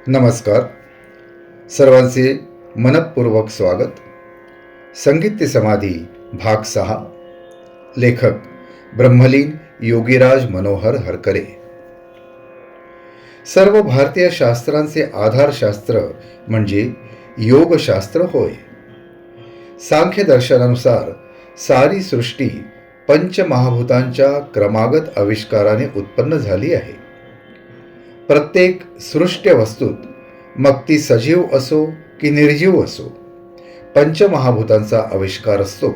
नमस्कार. सर्वांचे मनपूर्वक स्वागत. संगीत ते समाधी भाग 6. लेखक ब्रह्मलीन योगीराज मनोहर हरकरे. सर्व भारतीय शास्त्रांचे आधारशास्त्र म्हणजे योगशास्त्र होय. सांख्य दर्शनानुसार सारी सृष्टी पंचमहाभूतांच्या क्रमागत आविष्काराने उत्पन्न झाली आहे. प्रत्येक सृष्ट वस्तूत, मग ती सजीव असो की निर्जीव असो, पंचमहाभूतांचा आविष्कार असतो.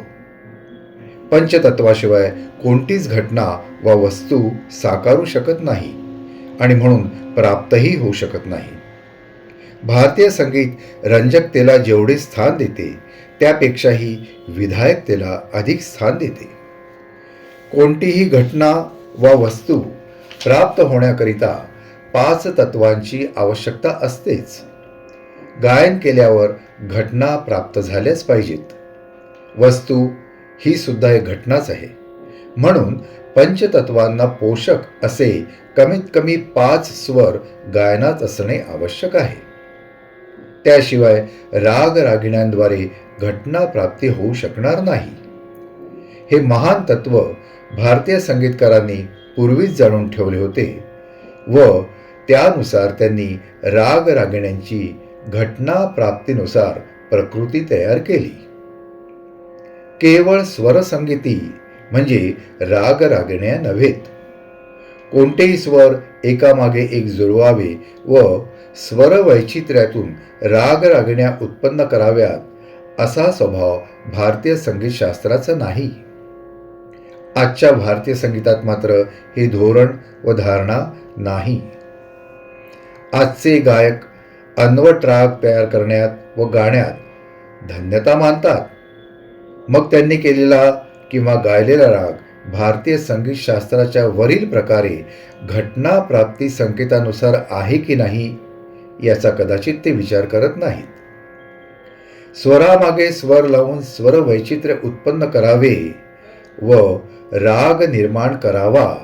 पंचतत्वाशिवाय कोणतीच घटना वा वस्तू साकारू शकत नाही आणि म्हणून प्राप्तही होऊ शकत नाही. भारतीय संगीत रंजकतेला जेवढे स्थान देते त्यापेक्षाही विधायकतेला अधिक स्थान देते. कोणतीही घटना वा वस्तू प्राप्त होण्याकरिता 5 तत्वांची आवश्यकता असतेच. गायन केल्यावर घटना प्राप्त झाल्याच पाहिजेत. वस्तू ही सुद्धा एक घटनाच आहे. म्हणून पंचतत्वांना पोषक असे कमीत कमी 5 स्वर गायनात असणे आवश्यक आहे. त्याशिवाय राग रागिण्यांद्वारे घटना प्राप्ती होऊ शकणार नाही. हे महान तत्व भारतीय संगीतकारांनी पूर्वीच जाणून ठेवले होते व त्यानुसार त्यांनी राग रागिण्यांची घटना प्राप्तीनुसार प्रकृती तयार केली. केवळ स्वरसंगीती म्हणजे राग रागिण्या नव्हेत. कोणतेही स्वर एकामागे एक जुळवावे व स्वर वैचित्र्यातून राग रागिण्या उत्पन्न कराव्यात असा स्वभाव भारतीय संगीतशास्त्राचा नाही. आजच्या भारतीय संगीतात मात्र हे धोरण व धारणा नाही. आजचे गायक अनवट राग तयार करण्यात व गाण्यात धन्यता मानतात. मग त्यांनी केलेला किंवा गायलेला राग भारतीय संगीतशास्त्राच्या वरील प्रकारे घटना प्राप्ती संकेतानुसार आहे की नाही याचा कदाचित ते विचार करत नाहीत. स्वरामागे स्वर लावून स्वर वैचित्र्य उत्पन्न करावे व राग निर्माण करावा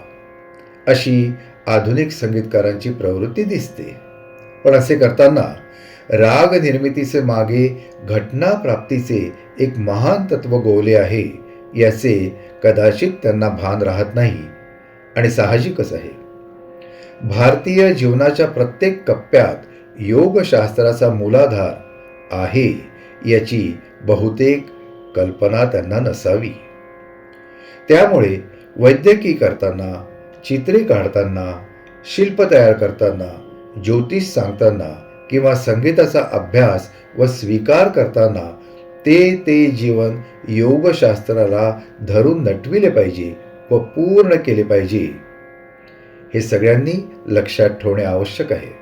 अशी आधुनिक संगीतकारांची प्रवृत्ती दिसते. पण असे करताना राग निर्मितीचे मागे घटना प्राप्तीचे एक महान तत्व गोवले आहे याचे कदाचित त्यांना भान राहत नाही आणि साहजिकच आहे. भारतीय जीवनाच्या प्रत्येक कप्प्यात योगशास्त्राचा मूलाधार आहे याची बहुतेक कल्पना त्यांना नसावी. त्यामुळे वैद्यकीय करताना, चित्रे काढताना, शिल्प तयार करताना, ज्योतिष सांगताना किंवा संगीताचा अभ्यास व स्वीकार करताना ते जीवन योगशास्त्राला धरून नटविले पाहिजे व पूर्ण केले पाहिजे हे सगळ्यांनी लक्षात ठेवणे आवश्यक आहे.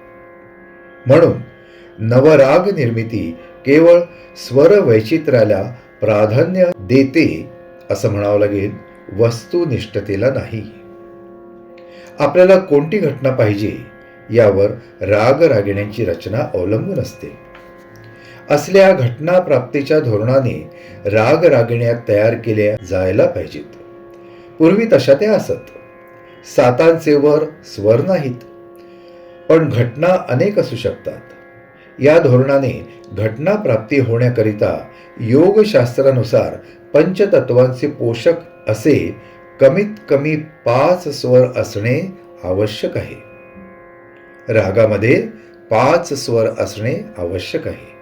म्हणून नवराग निर्मिती केवळ स्वर वैचित्र्याला प्राधान्य देते असं म्हणावं लागेल, वस्तुनिष्ठतेला नाही. आपल्याला कोणती घटना पाहिजे यावर राग रागिण्यांची रचना अवलंबून असते. असल्या घटना प्राप्तीच्या धोरणाने राग रागिण्या तयार केल्या जायला पाहिजेत. पूर्वी तशा त्या असत. सातांचे वर स्वर नाहीत, पण घटना अनेक असू शकतात. या धोरणाने घटना प्राप्ती होण्याकरिता योगशास्त्रानुसार पंचतत्वांचे पोषक असे कमीत कमी 5 स्वर असणे आवश्यक आहे. रागामध्ये 5 स्वर असणे आवश्यक आहे.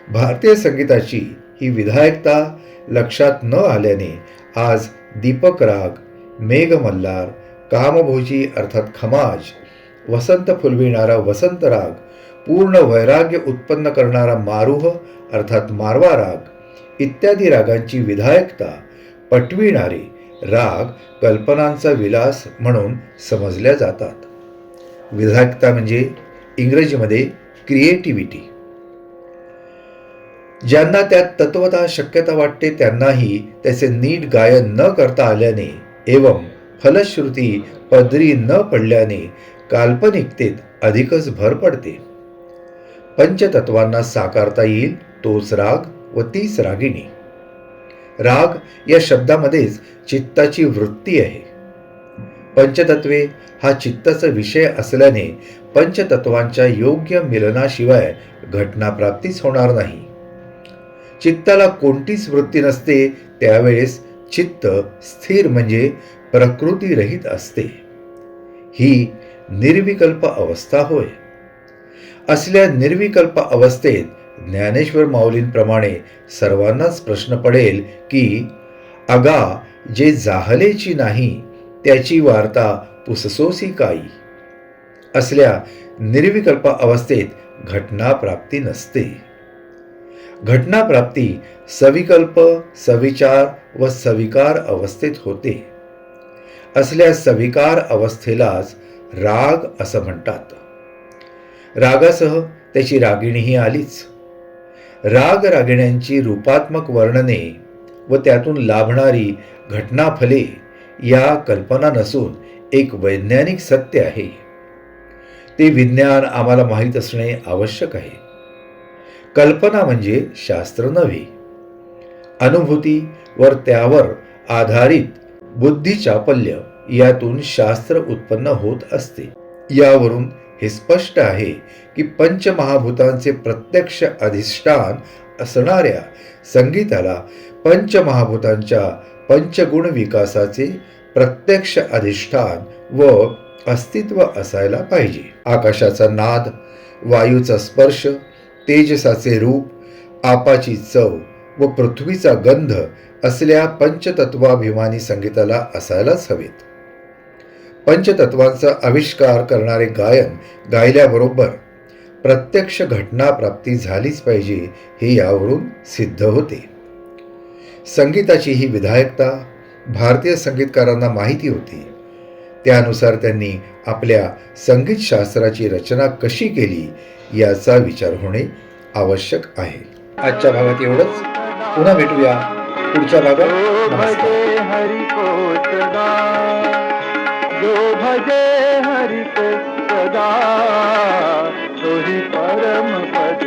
भारतीय संगीताची ही विधायकता लक्षात न आल्याने आज दीपक राग, मेघमल्हार, कामभोजी अर्थात खमाज, वसंत फुलविणारा वसंत राग, पूर्ण वैराग्य उत्पन्न करणारा मारुह अर्थात मारवा राग इत्यादी रागांची विधायकता पटविणारे राग कल्पनांचा विलास म्हणून समजल्या जातात. विधायकता म्हणजे इंग्रजीमध्ये क्रिएटिव्हिटी. ज्यांना त्यात तत्वतः शक्यता वाटते त्यांनाही त्याचे नीट गायन न करता आल्याने एवं फलश्रुती पदरी न पडल्याने काल्पनिकतेत अधिकच भर पडते. पंचतत्वांना साकारता येईल तोच राग व तीच रागिणी. राग या शब्दामध्येच चित्ताची वृत्ती आहे. पंचतत्वे हा चित्ताचा विषय असल्याने पंचतत्वांच्या योग्य मिलनाशिवाय घटनाप्राप्तीच होणार नाही. चित्ताला कोणतीच वृत्ती नसते त्यावेळेस चित्त स्थिर म्हणजे प्रकृतीरहित असते. ही निर्विकल्प अवस्था होय. असल्या निर्विकल्प अवस्थेत ज्ञानेश्वर माऊलींप्रमाणे सर्वांनाच प्रश्न पडेल की अगा जे जाहलेची नाही त्याची वार्ता पुससोसी काई. असल्या निर्विकल्प अवस्थेत घटनाप्राप्ती नसते. घटनाप्राप्ती सविकल्प, सविचार व सविकार अवस्थेत होते. असल्या सविकार अवस्थेलाच राग असं म्हणतात. रागासह त्याची रागिणीही आलीच. राग रागिण्यांची रूपात्मक वर्णने व त्यातून लाभणारी घटनाफले या कल्पना नसून एक वैज्ञानिक सत्य आहे. ते विज्ञान आम्हाला माहीत असणे आवश्यक आहे. कल्पना म्हणजे शास्त्र नव्हे. अनुभूती वर त्यावर आधारित बुद्धिचापल्य यातून शास्त्र उत्पन्न होत असते. यावरून हे स्पष्ट आहे की पंचमहाभूतांचे प्रत्यक्ष अधिष्ठान असणाऱ्या संगीताला पंचमहाभूतांच्या पंचगुण विकासाचे प्रत्यक्ष अधिष्ठान व अस्तित्व असायला पाहिजे. आकाशाचा नाद, वायूचा स्पर्श, तेजसाचे रूप, आपाची चव व पृथ्वीचा गंध असल्या पंचतत्वाभिमानी संगीताला असायलाच हवेत. पंचतत्वांचा आविष्कार करणारे गायन गायल्याबरोबर प्रत्यक्ष घटनाप्राप्ती झालीच पाहिजे हे यावरून सिद्ध होते. संगीताची ही विधायकता भारतीय संगीतकारांना माहिती होती. त्यानुसार त्यांनी आपल्या संगीतशास्त्राची रचना कशी केली याचा विचार होणे आवश्यक आहे. आजच्या भागात एवढंच. पुन्हा भेटूया पुढच्या भागात. नमस्कार. जो भजे हरि को सदा तो ही परम पद